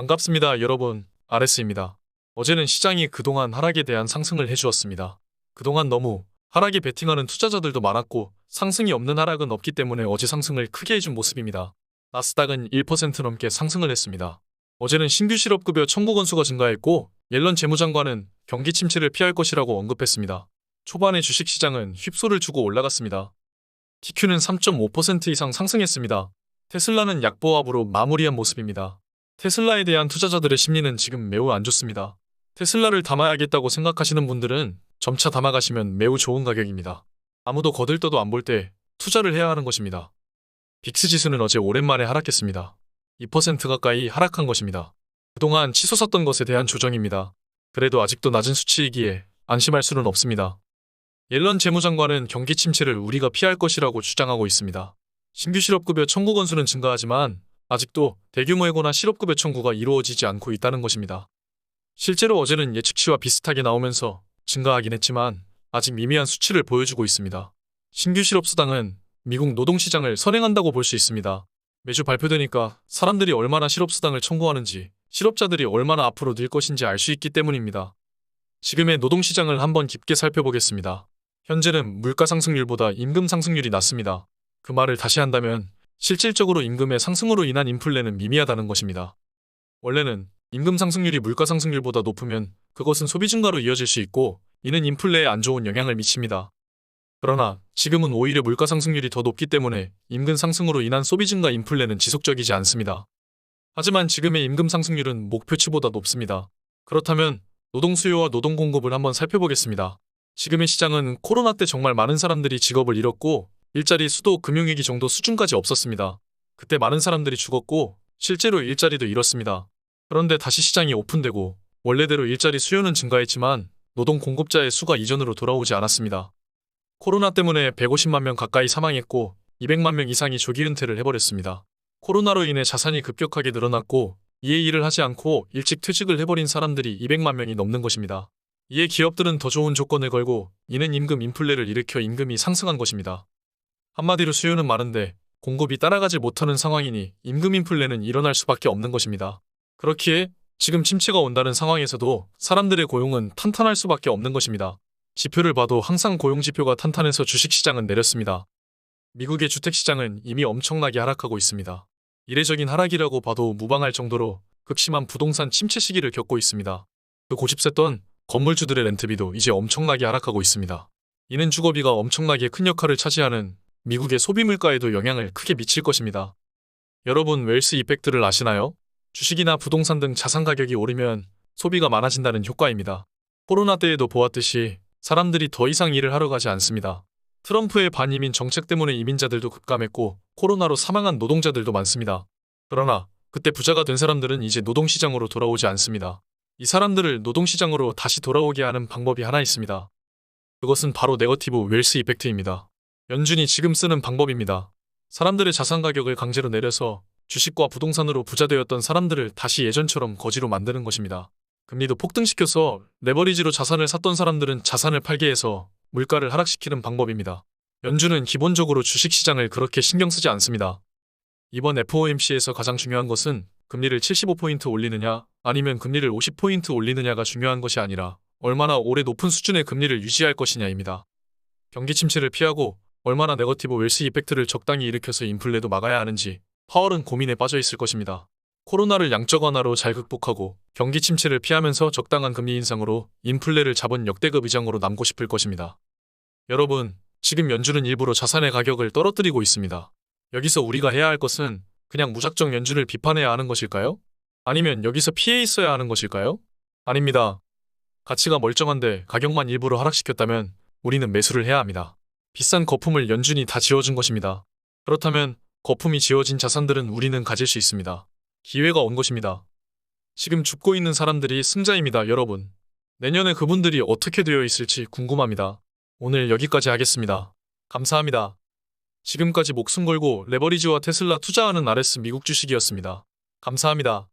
반갑습니다, 여러분. RS입니다. 어제는 시장이 그동안 하락에 대한 상승을 해주었습니다. 그동안 너무 하락에 베팅하는 투자자들도 많았고 상승이 없는 하락은 없기 때문에 어제 상승을 크게 해준 모습입니다. 나스닥은 1% 넘게 상승을 했습니다. 어제는 신규 실업급여 청구 건수가 증가했고 옐런 재무장관은 경기 침체를 피할 것이라고 언급했습니다. 초반에 주식시장은 휩소를 주고 올라갔습니다. TQ는 3.5% 이상 상승했습니다. 테슬라는 약보합으로 마무리한 모습입니다. 테슬라에 대한 투자자들의 심리는 지금 매우 안 좋습니다. 테슬라를 담아야겠다고 생각하시는 분들은 점차 담아가시면 매우 좋은 가격입니다. 아무도 거들떠도 안 볼 때 투자를 해야 하는 것입니다. 빅스 지수는 어제 오랜만에 하락했습니다. 2% 가까이 하락한 것입니다. 그동안 치솟았던 것에 대한 조정입니다. 그래도 아직도 낮은 수치이기에 안심할 수는 없습니다. 옐런 재무장관은 경기 침체를 우리가 피할 것이라고 주장하고 있습니다. 신규 실업급여 청구 건수는 증가하지만 아직도 대규모 해고나 실업급여 청구가 이루어지지 않고 있다는 것입니다. 실제로 어제는 예측치와 비슷하게 나오면서 증가하긴 했지만 아직 미미한 수치를 보여주고 있습니다. 신규 실업수당은 미국 노동시장을 선행한다고 볼 수 있습니다. 매주 발표되니까 사람들이 얼마나 실업수당을 청구하는지, 실업자들이 얼마나 앞으로 늘 것인지 알 수 있기 때문입니다. 지금의 노동시장을 한번 깊게 살펴보겠습니다. 현재는 물가 상승률보다 임금 상승률이 낮습니다. 그 말을 다시 한다면 실질적으로 임금의 상승으로 인한 인플레는 미미하다는 것입니다. 원래는 임금 상승률이 물가 상승률보다 높으면 그것은 소비 증가로 이어질 수 있고 이는 인플레에 안 좋은 영향을 미칩니다. 그러나 지금은 오히려 물가 상승률이 더 높기 때문에 임금 상승으로 인한 소비 증가 인플레는 지속적이지 않습니다. 하지만 지금의 임금 상승률은 목표치보다 높습니다. 그렇다면 노동 수요와 노동 공급을 한번 살펴보겠습니다. 지금의 시장은 코로나 때 정말 많은 사람들이 직업을 잃었고 일자리 수도 금융위기 정도 수준까지 없었습니다. 그때 많은 사람들이 죽었고 실제로 일자리도 잃었습니다. 그런데 다시 시장이 오픈되고 원래대로 일자리 수요는 증가했지만 노동 공급자의 수가 이전으로 돌아오지 않았습니다. 코로나 때문에 150만 명 가까이 사망했고 200만 명 이상이 조기 은퇴를 해버렸습니다. 코로나로 인해 자산이 급격하게 늘어났고 이에 일을 하지 않고 일찍 퇴직을 해버린 사람들이 200만 명이 넘는 것입니다. 이에 기업들은 더 좋은 조건을 걸고 이는 임금 인플레를 일으켜 임금이 상승한 것입니다. 한마디로 수요는 많은데 공급이 따라가지 못하는 상황이니 임금 인플레는 일어날 수밖에 없는 것입니다. 그렇기에 지금 침체가 온다는 상황에서도 사람들의 고용은 탄탄할 수밖에 없는 것입니다. 지표를 봐도 항상 고용지표가 탄탄해서 주식시장은 내렸습니다. 미국의 주택시장은 이미 엄청나게 하락하고 있습니다. 이례적인 하락이라고 봐도 무방할 정도로 극심한 부동산 침체 시기를 겪고 있습니다. 그 고집셌던 건물주들의 렌트비도 이제 엄청나게 하락하고 있습니다. 이는 주거비가 엄청나게 큰 역할을 차지하는 미국의 소비 물가에도 영향을 크게 미칠 것입니다. 여러분 웰스 이펙트를 아시나요? 주식이나 부동산 등 자산 가격이 오르면 소비가 많아진다는 효과입니다. 코로나 때에도 보았듯이 사람들이 더 이상 일을 하러 가지 않습니다. 트럼프의 반이민 정책 때문에 이민자들도 급감했고 코로나로 사망한 노동자들도 많습니다. 그러나 그때 부자가 된 사람들은 이제 노동시장으로 돌아오지 않습니다. 이 사람들을 노동시장으로 다시 돌아오게 하는 방법이 하나 있습니다. 그것은 바로 네거티브 웰스 이펙트입니다. 연준이 지금 쓰는 방법입니다. 사람들의 자산 가격을 강제로 내려서 주식과 부동산으로 부자 되었던 사람들을 다시 예전처럼 거지로 만드는 것입니다. 금리도 폭등시켜서 레버리지로 자산을 샀던 사람들은 자산을 팔게 해서 물가를 하락시키는 방법입니다. 연준은 기본적으로 주식시장을 그렇게 신경 쓰지 않습니다. 이번 FOMC에서 가장 중요한 것은 금리를 75포인트 올리느냐 아니면 금리를 50포인트 올리느냐가 중요한 것이 아니라 얼마나 오래 높은 수준의 금리를 유지할 것이냐입니다. 경기 침체를 피하고 얼마나 네거티브 웰스 이펙트를 적당히 일으켜서 인플레도 막아야 하는지 파월은 고민에 빠져 있을 것입니다. 코로나를 양적 완화로 잘 극복하고 경기 침체를 피하면서 적당한 금리 인상으로 인플레를 잡은 역대급 의장으로 남고 싶을 것입니다. 여러분, 지금 연준은 일부러 자산의 가격을 떨어뜨리고 있습니다. 여기서 우리가 해야 할 것은 그냥 무작정 연준을 비판해야 하는 것일까요? 아니면 여기서 피해 있어야 하는 것일까요? 아닙니다. 가치가 멀쩡한데 가격만 일부러 하락시켰다면 우리는 매수를 해야 합니다. 비싼 거품을 연준이 다 지워준 것입니다. 그렇다면 거품이 지워진 자산들은 우리는 가질 수 있습니다. 기회가 온 것입니다. 지금 죽고 있는 사람들이 승자입니다, 여러분. 내년에 그분들이 어떻게 되어 있을지 궁금합니다. 오늘 여기까지 하겠습니다. 감사합니다. 지금까지 목숨 걸고 레버리지와 테슬라 투자하는 RS 미국 주식이었습니다. 감사합니다.